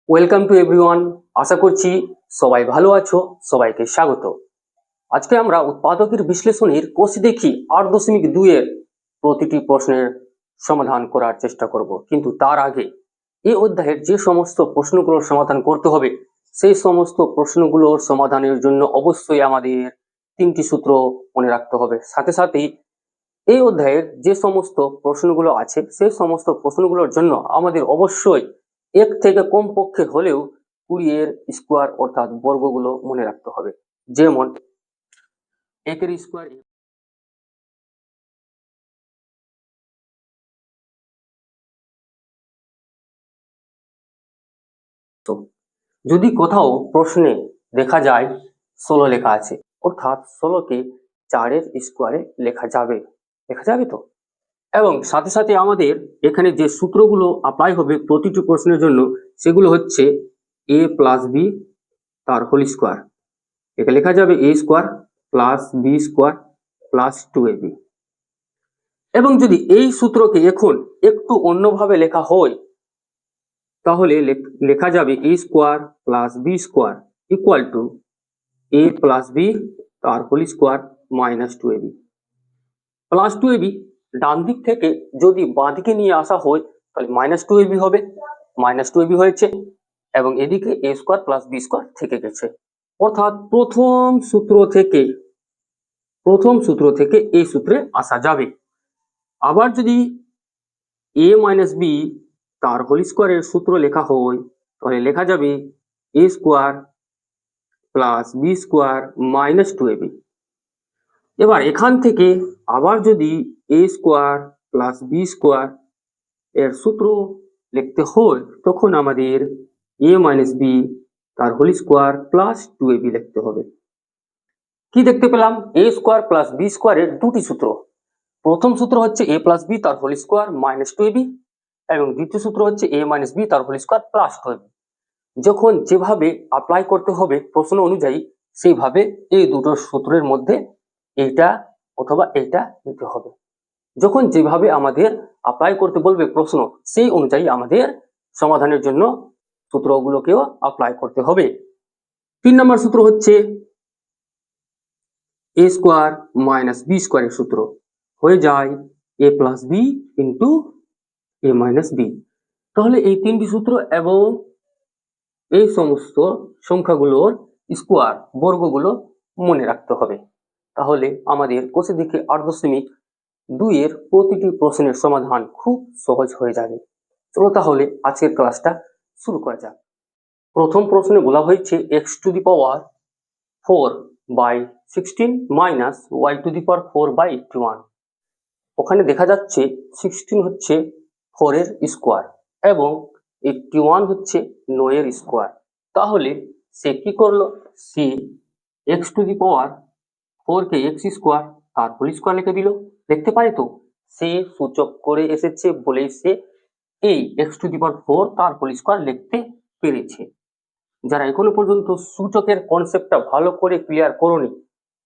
Welcome to everyone. আশা করছি সবাই ভালো আছো। সবাইকে স্বাগত। আজকে আমরা উৎপাদকের বিশ্লেষণের কোষে দেখি 8.2 এর প্রতিটি প্রশ্নের সমাধান করার চেষ্টা করব। কিন্তু তার আগে এই অধ্যায়ের যে সমস্ত প্রশ্নগুলোর সমাধান করতে হবে সেই সমস্ত প্রশ্নগুলোর সমাধানের জন্য অবশ্যই আমাদের 3টি সূত্র মনে রাখতে হবে। সাথে সাথেই এই অধ্যায়ের যে সমস্ত প্রশ্নগুলো আছে সেই সমস্ত প্রশ্নগুলোর জন্য আমাদের অবশ্যই এক থেকে কমপক্ষে হলেও 20 এর স্কোয়ার অর্থাৎ বর্গগুলো মনে রাখতে হবে। যেমন একের স্কোয়ার, যদি কোথাও প্রশ্নে দেখা যায় 16 লেখা আছে, অর্থাৎ 16কে 4-এর স্কোয়ারে লেখা যাবে তো। এবং সাথে সাথে আমাদের এখানে যে সূত্রগুলো অ্যাপ্লাই হবে প্রতিটি প্রশ্নের জন্য সেগুলো হচ্ছে a প্লাস বি তার হোল স্কোয়ার। এটা লেখা যাবে a square plus b square plus 2ab। এবং যদি এই সূত্রকে এখন একটু অন্যভাবে লেখা হয় তাহলে লেখা যাবে a square plus b square equal to a plus b তার whole square minus 2ab। Plus 2ab ডান দিক থেকে যদি বাঁ দিকে নিয়ে আসা হয় তাহলে মাইনাস 2ab হবে। মাইনাস 2ab হয়েছে এবং এদিকে a square plus b square থেকে গেছে। অর্থাৎ প্রথম সূত্র থেকে এই সূত্রে আসা যাবে। আবার যদি a মাইনাস বি তার হোল স্কোয়ারের সূত্র লেখা হয় তাহলে লেখা যাবে a square plus b square minus 2ab। এবার এখান থেকে আবার যদি a square plus b square এর সূত্র লিখতে হয় তখন আমাদের a মাইনাস বি তার হোল স্কোয়ার প্লাস 2ab লিখতে হবে। কি দেখতে পেলাম? a স্কোয়ার প্লাস বি স্কোয়ারের দুটি সূত্র। প্রথম সূত্র হচ্ছে a প্লাস বি তার হোল স্কোয়ার মাইনাস 2ab এবং দ্বিতীয় সূত্র হচ্ছে a মাইনাস বি তার হোল স্কোয়ার প্লাস 2ab। যখন যেভাবে অ্যাপ্লাই করতে হবে প্রশ্ন অনুযায়ী সেইভাবে এই দুটো সূত্রের মধ্যে এইটা অথবা এইটা নিতে হবে। যখন যেভাবে আমাদের অ্যাপ্লাই করতে বলবে প্রশ্ন সেই অনুযায়ী আমাদের সমাধানের জন্য সূত্রগুলোকেও অ্যাপ্লাই করতে হবে। 3 নম্বর সূত্র হচ্ছে a স্কোয়ার মাইনাস বি স্কোয়ারের সূত্র হয়ে যায় a plus b into a minus b. তাহলে এই 3টি সূত্র এবং এই সমস্ত সংখ্যাগুলোর স্কোয়ার বর্গগুলো মনে রাখতে হবে। তাহলে আমাদের কোষে দিকে 8.2 এর প্রতিটি প্রশ্নের সমাধান খুব সহজ হয়ে যাবে। চলো তাহলে আজকের ক্লাসটা শুরু করা যাক। প্রথম প্রশ্নে বলা হয়েছে x to the power 4/16 minus y to the power 4/81। ওখানে দেখা যাচ্ছে 16 হচ্ছে 4 এর স্কোয়ার এবং 81 হচ্ছে 9 এর স্কোয়ার। তাহলে সে কি করলো? সে x টু দি পাওয়ার 4 কে x স্কোয়ার তার হোল স্কোয়ার লিখে দিল। দেখতে পারে তো সে সূচক করে এসেছে বলেই সে এই x টু দি পাওয়ার 4 তার হোল স্কোয়ার লিখতে পেরেছে। যারা এখনো পর্যন্ত সূচকের কনসেপ্টটা ভালো করে ক্লিয়ার করোনি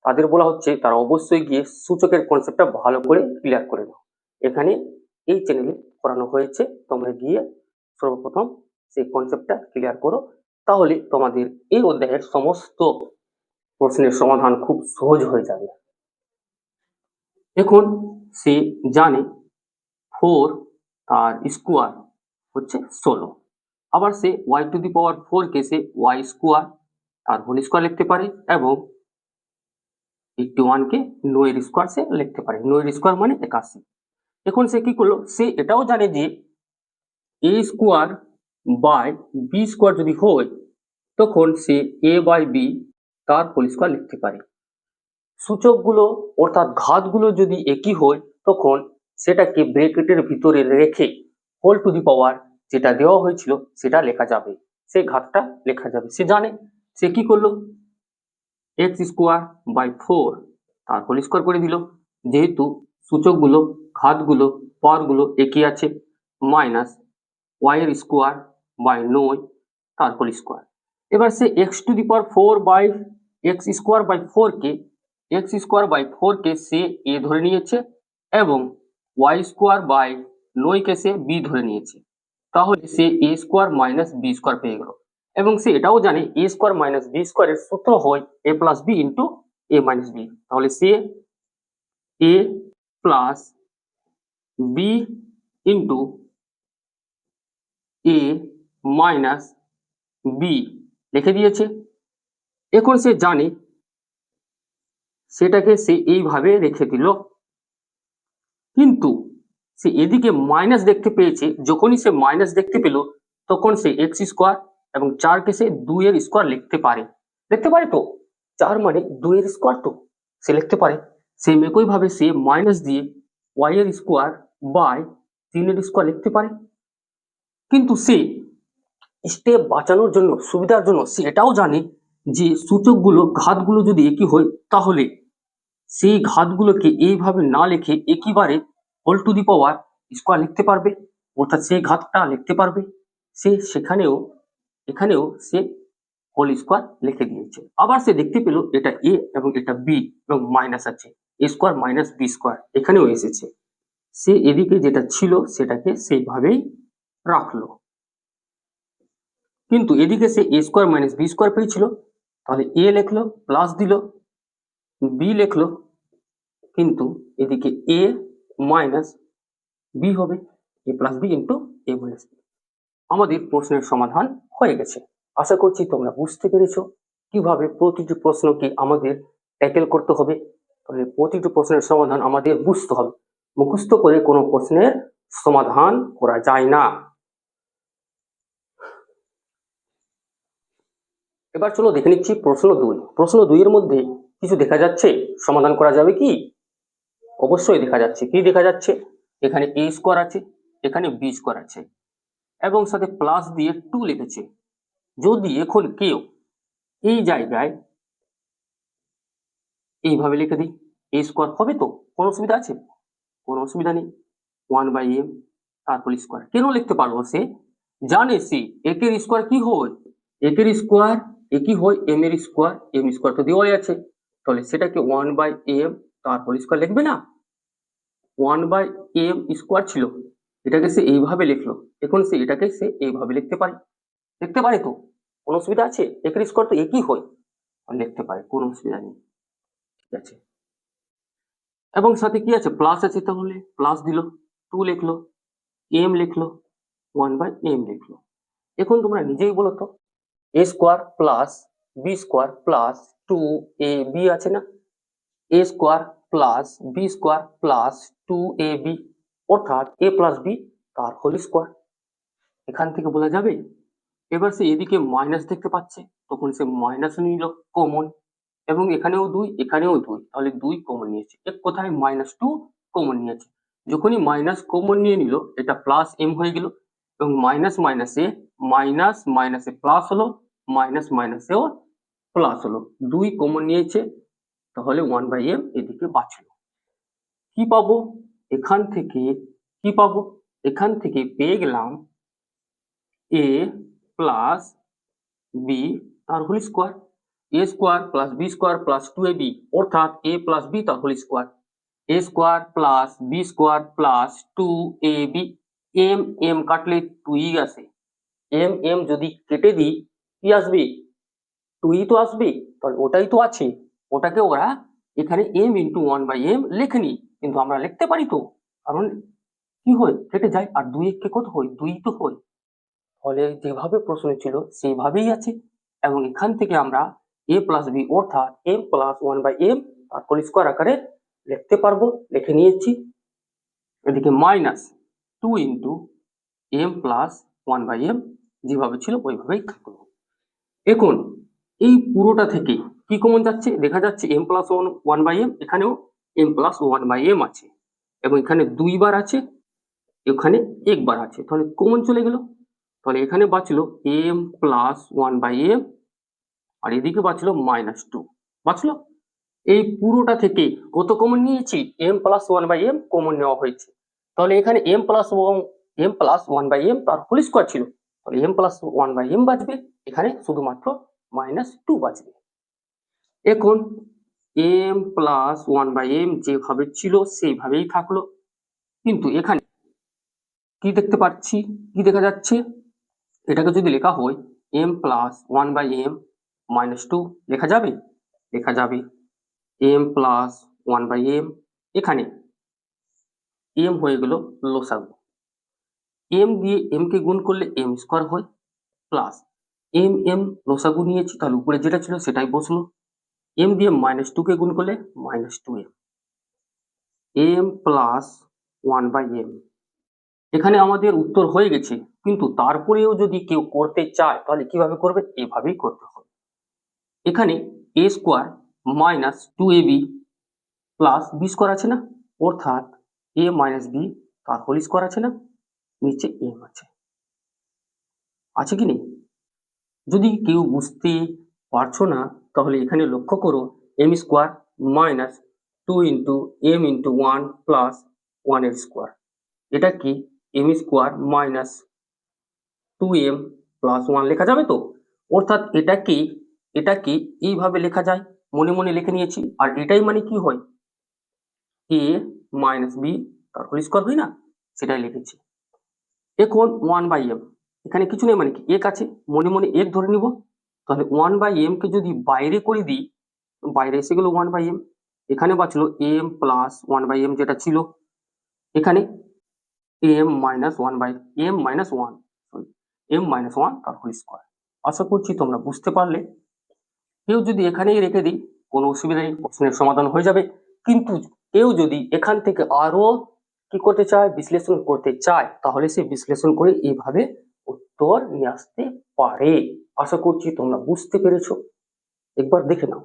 তাদের বলা হচ্ছে তারা অবশ্যই গিয়ে সূচকের কনসেপ্টটা ভালো করে ক্লিয়ার করে নাও। এখানে এই চ্যানেলে করানো হয়েছে, তোমরা গিয়ে সর্বপ্রথম সেই কনসেপ্টটা ক্লিয়ার করো, তাহলে তোমাদের এই অধ্যায়ের সমস্ত প্রশ্নের সমাধান খুব সহজ হয়ে যাবে। এখন সে জানে 4 তার স্কোয়ার হচ্ছে 16। আবার সে y টু দি পাওয়ার 4 কে সে y স্কোয়ার তার হোল স্কোয়ার লিখতে পারে এবং 81 কে 9 এর স্কোয়ার সে লিখতে পারে। 9 এর স্কোয়ার মানে 81। এখন সে কি করলো? সে এটাও জানে যে a square by b square যদি হয় তখন সে a বাই বি তার হোল স্কোয়ার লিখতে পারে। সূচকগুলো অর্থাৎ ঘাতগুলো যদি একই হয় তখন সেটাকে ব্র্যাকেটের ভিতরে রেখে হোল টু দি পাওয়ার যেটা দেওয়া হয়েছিল সেটা লেখা যাবে, সেই ঘাতটা লেখা যাবে। সে জানে, সে কি করলো? x স্কোয়ার বাই 4 তার হোল স্কোয়ার করে দিল, যেহেতু সূচকগুলো ঘাতগুলো পাওয়ারগুলো একই আছে, মাইনাস y এর স্কোয়ার বাই 9 তার হোল স্কোয়ার। এবার সে x to the power 4 by x square by 4 কে x স্কোয়ার বাই 4 কে সে a ধরে নিয়েছে এবং y স্কোয়ার বাই 9 কে সে b ধরে নিয়েছে। তাহলে সে a square minus b square পেয়ে গেল, এবং সে এটাও জানে এ স্কোয়ার মাইনাস বি স্কোয়ারের সূত্র হয় এ প্লাস বি ইন্টু এ মাইনাস বি। তাহলে সে এ প্লাস বি ইন্টু এ মাইনাস বি লিখে দিয়েছে। এখন সে জানে, সেটাকে সে এইভাবে রেখে দিল, কিন্তু সে এদিকে মাইনাস দেখতে পেয়েছে। যখনই সে মাইনাস দেখতে পেল তখন সে এক্স স্কোয়ার এবং 4কে সে 2 এর স্কোয়ার লিখতে পারে। লিখতে পারে তো, 4 মানে 2 এর স্কোয়ার, তো সে লিখতে পারে। সেম একই ভাবে সে মাইনাস দিয়ে ওয়াই এর স্কোয়ার বাই 3 এর স্কোয়ার লিখতে পারে। কিন্তু সে স্টেপ বাঁচানোর জন্য, সুবিধার জন্য, সে এটাও জানে যে সূচকগুলো, ঘাতগুলো যদি একই হয় তাহলে সেই ঘাতগুলোকে এইভাবে না লিখে একেবারে whole to the power square লিখতে পারবে, অর্থাৎ সেই ঘাতটা লিখতে পারবে। সে এখানেও সে হোল স্কোয়ার লিখে দিয়েছে। আবার সে দেখতে পেল এটা এ এবং এটা বি এবং মাইনাস আছে, এ স্কোয়ার মাইনাস বি স্কোয়ার এখানেও এসেছে। সে এদিকে যেটা ছিল সেটাকে সেইভাবেই রাখলো, কিন্তু এদিকে সে a square minus b square পেয়েছিল। তাহলে এ লিখলো, প্লাস দিল, বি লিখলো, কিন্তু এদিকে এ মাইনাস বি হবে, এ প্লাস বি ইন্টু এ মাইনাস বি। আমাদের প্রশ্নের সমাধান হয়ে গেছে। আশা করছি তোমরা বুঝতে পেরেছো কিভাবে প্রতিটি প্রশ্নকে আমাদের ট্যাকেল করতে হবে। তাহলে প্রতিটি প্রশ্নের সমাধান আমাদের বুঝতে হবে, মুখস্থ করে কোনো প্রশ্নের সমাধান করা যায় না। এবার চলো দেখে নিচ্ছি প্রশ্ন 2। প্রশ্ন 2 এর মধ্যে কিছু দেখা যাচ্ছে, সমাধান করা যাবে কি? অবশ্যই দেখা যাচ্ছে। কি দেখা যাচ্ছে? এখানে এ স্কোয়ার আছে, এখানে বি স্কোয়ার আছে, এবং সাথে প্লাস দিয়ে 2 লিখেছে। যদি এখন কেউ এই জায়গায় এইভাবে লিখে দিই, এ স্কোয়ার হবে তো? কোনো অসুবিধা আছে? কোনো অসুবিধা নেই। 1/m তার হোল স্কোয়ার কেন লিখতে পারবো? সে জানে সে একের স্কোয়ার কি হয়, একের স্কোয়ার একই হয় এম এর স্কোয়ার, এম স্কোয়ার তো দেওয়াই আছে, তাহলে সেটাকে 1/m তার হোল স্কোয়ার লিখবে না? 1/m স্কোয়ার ছিল, এটাকে সে এইভাবে লিখলো, এখন সে এটাকে সে এইভাবে লিখতে পারে। লিখতে পারে তো? কোনো অসুবিধা আছে? একের স্কোয়ার তো একই হয়, লিখতে পারে, কোনো অসুবিধা নেই। ঠিক আছে, এবং সাথে কি আছে? প্লাস আছে, তাহলে প্লাস দিল, 2 লিখলো, এম লিখলো, 1/m লিখলো। এখন তোমরা নিজেই বলো তো, a square plus b square plus 2ab আছে না? A square plus b square plus 2ab, অর্থাৎ এ প্লাস বি তার হোল স্কোয়ার। এখান থেকে বলা যাবে। এবার সে এদিকে মাইনাস দেখতে পাচ্ছে, তখন সে মাইনাস নিল কমন, এবং এখানেও 2, এখানেও 2, তাহলে 2 কমন নিয়েছে। এক কথায় -2 কমন নিয়েছে। যখনই মাইনাস কমন নিয়ে নিল, এটা প্লাস এম হয়ে গেল, এবং মাইনাস মাইনাসে মাইনাস মাইনাসে প্লাস হলো, মাইনাস মাইনাসেও প্লাস হলো, 2 কমন নিয়েছে, তাহলে 1/m এদিকে বাঁচলো। কি পাবো এখান থেকে? কি পাবো এখান থেকে? পেয়ে গেলাম a প্লাস বি তার whole square, a square plus b square plus 2ab, অর্থাৎ এ প্লাস বি তার whole square, a square plus b square plus 2ab। M m কাটলে 2ই আসে, এম এম যদি কেটে দিই কি আসবে? 2ই তো আসবে, তাহলে ওটাই তো আছে, ওটাকে ওরা এখানে m ইন্টু 1/m লেখেনি, কিন্তু আমরা লিখতে পারি তো, কারণ কি হয়? কেটে যায়, আর 2 কে কত হয়? 2 তো হয়। ফলে যেভাবে প্রশ্ন ছিল সেইভাবেই আছে, এবং এখান থেকে আমরা a প্লাস বি অর্থাৎ m প্লাস 1/m তার হোল স্কোয়ার আকারে লিখতে পারবো, লিখে নিয়েছি। এদিকে -2 ইন্টু m প্লাস 1/m যেভাবে ছিল ওইভাবেই থাকলো। এখন এই পুরোটা থেকে কি কমন যাচ্ছে? দেখা যাচ্ছে m প্লাস 1/m, এখানেও m প্লাস 1/m আছে, এবং এখানে 2 বার আছে, এখানে 1 বার আছে, তাহলে কমন চলে গেল। তাহলে এখানে বাঁচলো m প্লাস 1/m, আর এদিকে বাঁচলো -2 বাঁচলো। এই পুরোটা থেকে কত কমন নিয়েছি? m প্লাস 1/m কমন নেওয়া হয়েছে, তাহলে এখানে m প্লাস 1/m তার হোল স্কোয়ার ছিল, তাহলে m প্লাস 1/m বাঁচবে, এখানে শুধুমাত্র -2 বাঁচবে। এখন m প্লাস 1/m যেভাবে ছিল সেইভাবেই থাকলো, কিন্তু এখানে কি দেখতে পাচ্ছি, কি দেখা যাচ্ছে, এটাকে যদি লেখা হয় m প্লাস 1/m মাইনাস 2 লেখা যাবে, লেখা যাবে m প্লাস 1/m, এখানে m হয়ে গেল লসাগু, m দিয়ে m কে গুণ করলে m স্কোয়ার হয়, প্লাস m লসাগু নিয়েছি তাহলে উপরে যেটা ছিল সেটাই বসলো, m দিয়ে মাইনাস 2 কে গুণ করলে minus 2m, m plus 1/m। এখানে আমাদের উত্তর হয়ে গেছে, কিন্তু তারপরেও যদি কেউ করতে চায় তাহলে কিভাবে করবে, এভাবেই করতে হবে। এখানে a square minus 2ab plus b square আছে না, অর্থাৎ a মাইনাস বি তার হোল স্কোয়ার আছে না, নিচে m আছে কি নেই? যদি কেউ বুঝতে পারছো না তাহলে এখানে লক্ষ্য করো m square minus 2 into m into 1 plus 1 এর স্কোয়ার, এটা কি m square minus 2m plus 1 লেখা যাবে তো, অর্থাৎ এটাকে এইভাবে লেখা যায়, মনে মনে লিখে নিয়েছি, আর এটাই মানে কি হয় a মাইনাস বি তার হোল স্কোয়ার হয় না, সেটাই লিখেছি। এখন 1/m, এখানে কিছু নেই মানে কি এক আছে, মনে মনে এক ধরে নিব, তাহলে 1/m কে যদি বাইরে করে দিই, বাইরে এসে গেল 1/m, এখানে বাঁচলো m প্লাস 1/m যেটা ছিল, এখানে m মাইনাস 1 তার হোল স্কোয়ার। আশা করছি তোমরা বুঝতে পারলে। কেউ যদি এখানেই রেখে দিই কোনো অসুবিধা নেই, প্রশ্নের সমাধান হয়ে যাবে, কিন্তু কেউ যদি এখান থেকে আরো কি করতে চায়, বিশ্লেষণ করতে চায়, তাহলে সে বিশ্লেষণ করে এইভাবে উত্তর নিয়ে আসতে পারে। আশা করছি তোমরা বুঝতে পেরেছো, একবার দেখে নাও।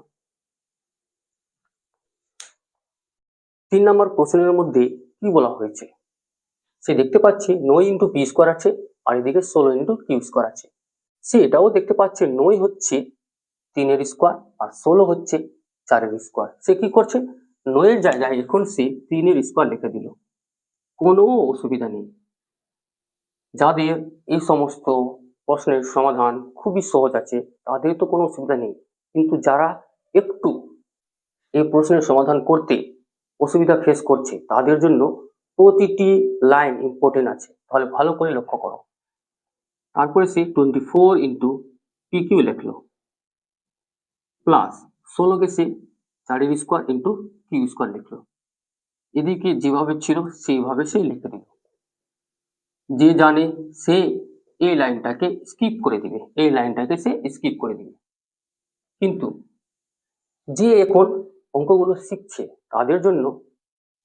3 নম্বর প্রশ্নের মধ্যে কি বলা হয়েছে, সে দেখতে পাচ্ছে 9 ইন্টু পি স্কোয়ার আছে, আর এদিকে 16 ইন্টু কিউ স্কোয়ার আছে। সে এটাও দেখতে পাচ্ছে 9 হচ্ছে 3 এর স্কোয়ার আর 16 হচ্ছে 4 এর স্কোয়ার। সে কি করছে, 9 এর জায়গায় এখন সে 3 এর স্কোয়ার লিখে দিল, কোনো অসুবিধা নেই। যাদের এই সমস্ত প্রশ্নের সমাধান খুবই সহজ আছে তাদের তো কোনো অসুবিধা নেই, কিন্তু যারা একটু এই প্রশ্নের সমাধান করতে অসুবিধা ফেস করছে তাদের জন্য প্রতিটি লাইন ইম্পর্টেন্ট আছে, তাহলে ভালো করে লক্ষ্য করো। তারপরে সে 24 ইন্টু পি কিউ লিখলো, প্লাস 16 কে সে 4 এর স্কোয়ার ইন্টু কিউ স্কোয়ার লিখলো, এদিকে যেভাবে ছিল সেইভাবে সে লিখে দিল। যে জানে সে এই লাইনটাকে স্কিপ করে দিবে, এই লাইনটাকে সে স্কিপ করে দিবে, কিন্তু যে এখন অঙ্কগুলো শিখছে তাদের জন্য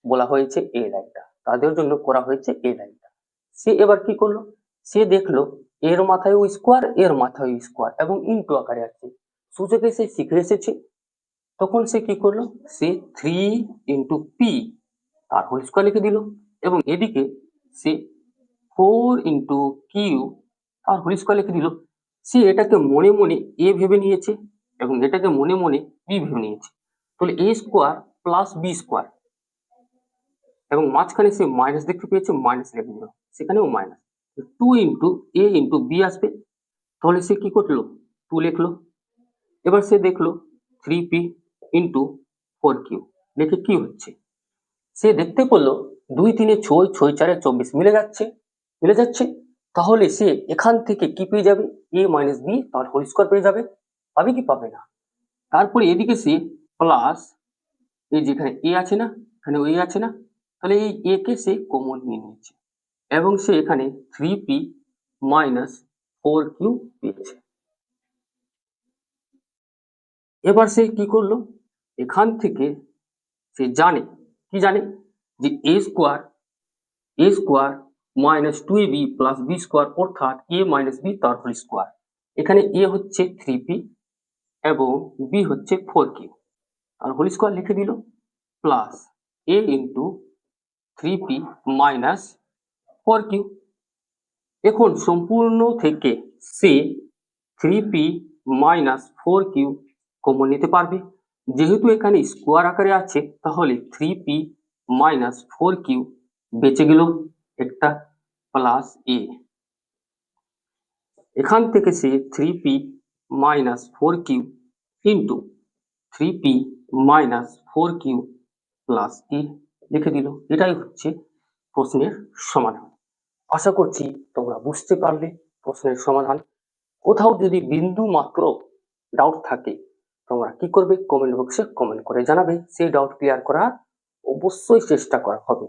বলা হয়েছে এই লাইনটা, তাদের জন্য করা হয়েছে এই লাইনটা। সে এবার কি করলো, সে দেখলো এর মাথায় ও স্কোয়ার, এর মাথায় স্কোয়ার এবং ইনটু আকারে আছে, সূচকে সে শিখে এসেছে, তখন সে কি করলো, সে 3 ইন্টু পি তার হোল স্কোয়ার লিখে দিল, এবং এদিকে সে 4 ইন্টু কিউ তার হোল স্কোয়ার লিখে দিল। সে এটাকে মনে মনে এ ভেবে নিয়েছে এবং এটাকে মনে মনে বি ভেবে নিয়েছে, তাহলে এ স্কোয়ার প্লাস বি স্কোয়ার, এবং মাঝখানে সে মাইনাস দেখতে পেয়েছে, মাইনাস লিখে দিল, সেখানেও মাইনাস, 2 ইন্টু এ ইন্টু বি আসবে, তাহলে সে কি করলো 2 লিখলো। এবার সে দেখলো 3p ইন্টু 4q দেখে কি হচ্ছে, সে দেখতে পেলো 2 3 6, 6 4 24 মিলে যাচ্ছে, তাহলে সে এখান থেকে কি পেয়ে যাবে, a মাইনাস বি তার হোল স্কোয়ার পেয়ে যাবে, পাবে কি পাবে না। তারপরে এদিকে সে প্লাস এই যেখানে a আছে না, এখানে ওই আছে না, তাহলে এই a কে সে কমন নিয়ে নিয়েছে এবং সে এখানে 3p মাইনাস 4q পেয়েছে। এবার সে কি করলো, এখান থেকে সে জানে কি জানে যে a square minus 2ab plus b square, অর্থাৎ a মাইনাস বি তার হোল স্কোয়ার। এখানে a হচ্ছে 3p এবং b হচ্ছে 4q, আর হোল স্কোয়ার লিখে দিল, plus a into 3p minus 4q। এখন সম্পূর্ণ থেকে সে 3p মাইনাস 4q কমন নিতে পারবে, যেহেতু এখানে স্কোয়ার আকারে আছে তাহলে 3p মাইনাস 4q বেঁচে গেল একটা, প্লাস a, এখান থেকে সে 3p minus 4q into 3p minus 4q plus a লিখে দিল। এটাই হচ্ছে প্রশ্নের সমাধান। আশা করছি তোমরা বুঝতে পারলে প্রশ্নের সমাধান। কোথাও যদি বিন্দু মাত্র ডাউট থাকে তোমরা কি করবে, কমেন্ট বক্সে কমেন্ট করে জানাবে, সেই ডাউট ক্লিয়ার করার অবশ্যই চেষ্টা করা হবে।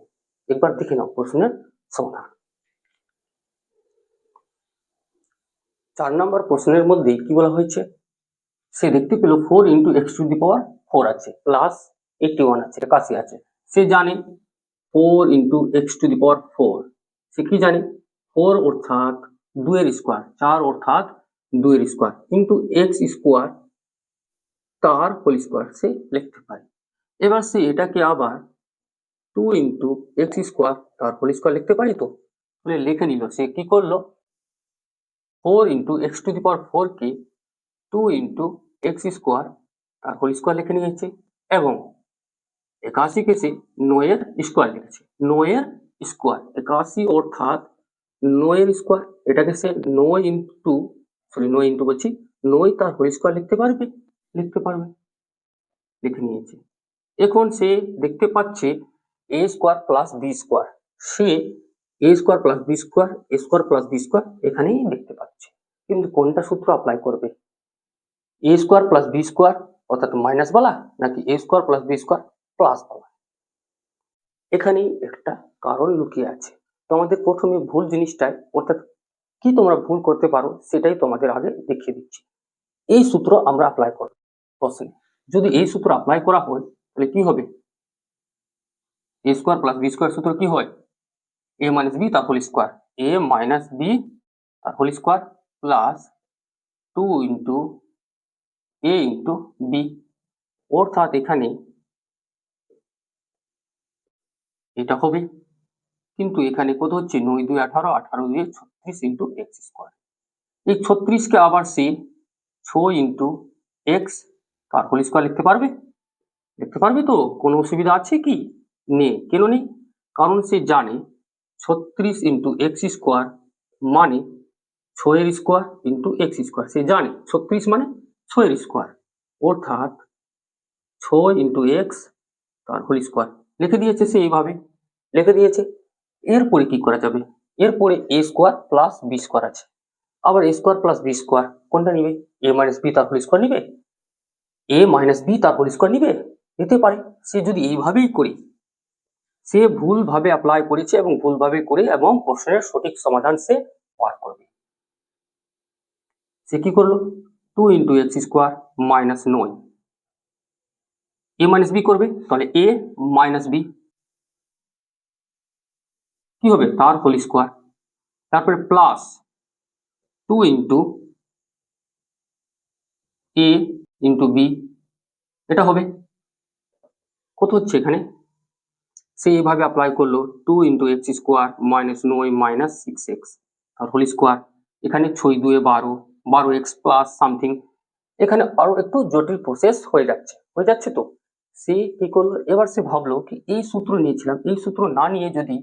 একবার দেখে নাও প্রশ্নের সমাধান। 4 নম্বর প্রশ্নের মধ্যে কি বলা হয়েছে, সে দেখতে পেল 4 into x two the power 4 আছে প্লাস 81 আছে, 81 আছে। সে জানে 4 into x two the power 4, সে কি জানে 4 অর্থাৎ 2 এর স্কোয়ার, 4 অর্থাৎ 2 এর স্কোয়ার ইন্টু এক্স স্কোয়ার তার হোল স্কোয়ার সে লিখতে পারে। এবার সে এটাকে আবার 2 ইন্টু এক্স স্কোয়ার তার হোল স্কোয়ার লিখতে পারি, তো তাহলে লিখে নিল। সে কি করলো, 4 into x two the power 4 K 2 into x square তার হোল স্কোয়ার লিখে নিয়েছে এবং 81 কে সে 9 এর স্কোয়ার লিখেছে। 9 এর স্কোয়ার 81 অর্থাৎ 9 এর স্কোয়ার, এটাকে সে 9 ইন্টু বলছি 9 তার হোল স্কোয়ার লিখতে পারবে, লিখে নিয়েছে। এখন সে দেখতে পাচ্ছে a square plus b square, সে a square plus b square, a square plus b square এখানেই দেখতে পাচ্ছে, কিন্তু কোনটা সূত্র অ্যাপ্লাই করবে, a square plus b square অর্থাৎ মাইনাস বলা নাকি a square plus b square plus বলা? এখানেই একটা কারণ লুকিয়ে আছে। তোমাদের প্রথমে ভুল জিনিসটাই অর্থাৎ কি তোমরা ভুল করতে পারো সেটাই তোমাদের আগে দেখিয়ে দিচ্ছি। এই সূত্র আমরা অ্যাপ্লাই করব প্রশ্নে। যদি এই সূত্র অ্যাপ্লাই করা হয় তাহলে কি হবে, এ স্কোয়ার প্লাস বি স্কোয়ার সূত্র কি হয়, এ মাইনাস বি তার হোল স্কোয়ার, এ মাইনাস বি তার হোল স্কোয়ার প্লাস 2 ইন্টু এ ইন্টু বি, অর্থাৎ এখানে এটা হবে, কিন্তু এখানে কত হচ্ছে 9 2 18, 18 2 36 ইন্টু এক্স স্কোয়ার। এই 36 কে আবার সে 6 ইন্টু এক্স তার হোল স্কোয়ার লিখতে পারবে, তো কোনো অসুবিধা আছে কি, নেই। কেন নেই, কারণ সে জানে 36 ইন্টু এক্স স্কোয়ার মানে 6 এর স্কোয়ার ইন্টু এক্স স্কোয়ার, সে জানে 36 মানে 6 এর স্কোয়ার অর্থাৎ 6 ইন্টু এক্স তার হোল স্কোয়ার লিখে দিয়েছে, সে এইভাবে লিখে দিয়েছে। এরপরে কি করা যাবে, এরপরে এ স্কোয়ার প্লাস বি স্কোয়ার আছে, আবার এ স্কোয়ার প্লাস বি স্কোয়ার কোনটা নিবে, এ মাইনাস বি তার হোল স্কোয়ার নিবে, এ মাইনাস বি তার হোল স্কোয়ার নিবে, নিতে পারে। সে যদি এইভাবেই করি, সে ভুলভাবে অ্যাপ্লাই করেছে এবং ভুলভাবে করে এবং প্রশ্নের সঠিক সমাধান সে বার করবে। সে কি করলো, 2 ইন্টু এক্স স্কোয়ার মাইনাস 9, এ মাইনাস বি করবে, তাহলে এ মাইনাস বি কি হবে তার হোল স্কোয়ার, তারপরে প্লাস 2 ইন্টু এ ইন্টু বি, এটা হবে কত হচ্ছে এখানে, সে এইভাবে অ্যাপ্লাই করলো 2 into x square minus 9 minus 6x তার হোল স্কোয়ার, এখানে 6 2 12, 12x প্লাস সামথিং, এখানে আরো একটু জটিল প্রসেস হয়ে যাচ্ছে তো। সে কি করলো, এবার সে ভাবলো কি এই সূত্র নিয়েছিলাম, এই সূত্র না নিয়ে যদি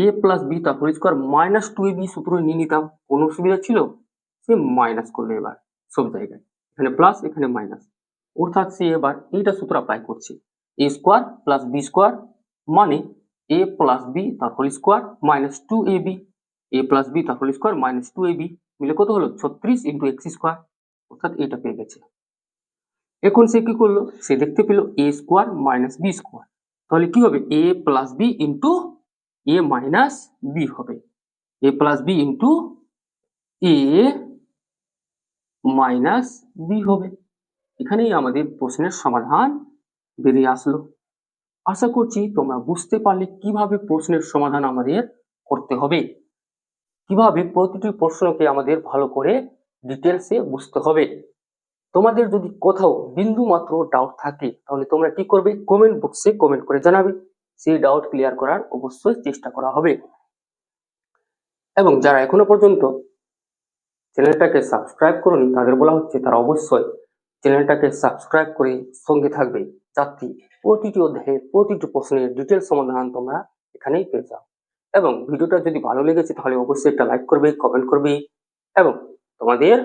এ প্লাস বি তার হোল স্কোয়ার মাইনাস 2ab সূত্র নিয়ে নিতাম কোনো অসুবিধা ছিল, সে মাইনাস করলো এবার সব জায়গায়, এখানে প্লাস এখানে মাইনাস, অর্থাৎ সে এবার এইটা সূত্র অ্যাপ্লাই করছে, এ স্কোয়ার প্লাস বি স্কোয়ার মানে এ প্লাস বি তার হোল স্কোয়ার মাইনাস 2ab, এ প্লাস বি তার হোল স্কোয়ার মাইনাস 2ab মিলে কত হলো 36 ইন্টু এক্স স্কোয়ার, অর্থাৎ এটা পেয়ে গেছে। এখন সে কি করলো, সে দেখতে পেল এ স্কোয়ার মাইনাস বি স্কোয়ার, তাহলে কি হবে এ প্লাস বি ইন্টু এ মাইনাস বি হবে, এ প্লাস বি ইন্টু এ মাইনাস বি হবে। এখানেই আমাদের প্রশ্নের সমাধান বেরিয়ে আসলো। আশা করছি তোমরা বুঝতে পারলে কিভাবে প্রশ্নের সমাধান আমাদের করতে হবে, কিভাবে প্রতিটি প্রশ্নকে আমাদের ভালো করে ডিটেলসে বুঝতে হবে। তোমাদের যদি কোথাও বিন্দু মাত্র ডাউট থাকে তাহলে তোমরা কি করবে, কমেন্ট বক্সে কমেন্ট করে জানাবে, সেই ডাউট ক্লিয়ার করার অবশ্যই চেষ্টা করা হবে। এবং যারা এখনো পর্যন্ত চ্যানেলটাকে সাবস্ক্রাইব করোনি তাদের বলা হচ্ছে তারা অবশ্যই চ্যানেলটাকে সাবস্ক্রাইব করে সঙ্গে থাকবে, যাতে প্রতিটি অধ্যায়ের প্রতিটি প্রশ্নের ডিটেল সমাধান তোমরা এখানেই পেয়ে যাও। এবং ভিডিওটা যদি ভালো লেগেছে তাহলে অবশ্যই একটা লাইক করবে, কমেন্ট করবে এবং তোমাদের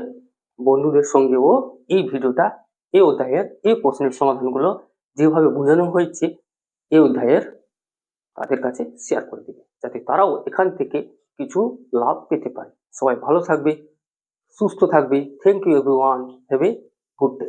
বন্ধুদের সঙ্গেও এই ভিডিওটা, এই অধ্যায়ের এই প্রশ্নের সমাধানগুলো যেভাবে বোঝানো হয়েছে এই অধ্যায়ের তাদের কাছে শেয়ার করে দিবে, যাতে তারাও এখান থেকে কিছু লাভ পেতে পারে। সবাই ভালো থাকবে, সুস্থ থাকবে। Thank you everyone, have a good day.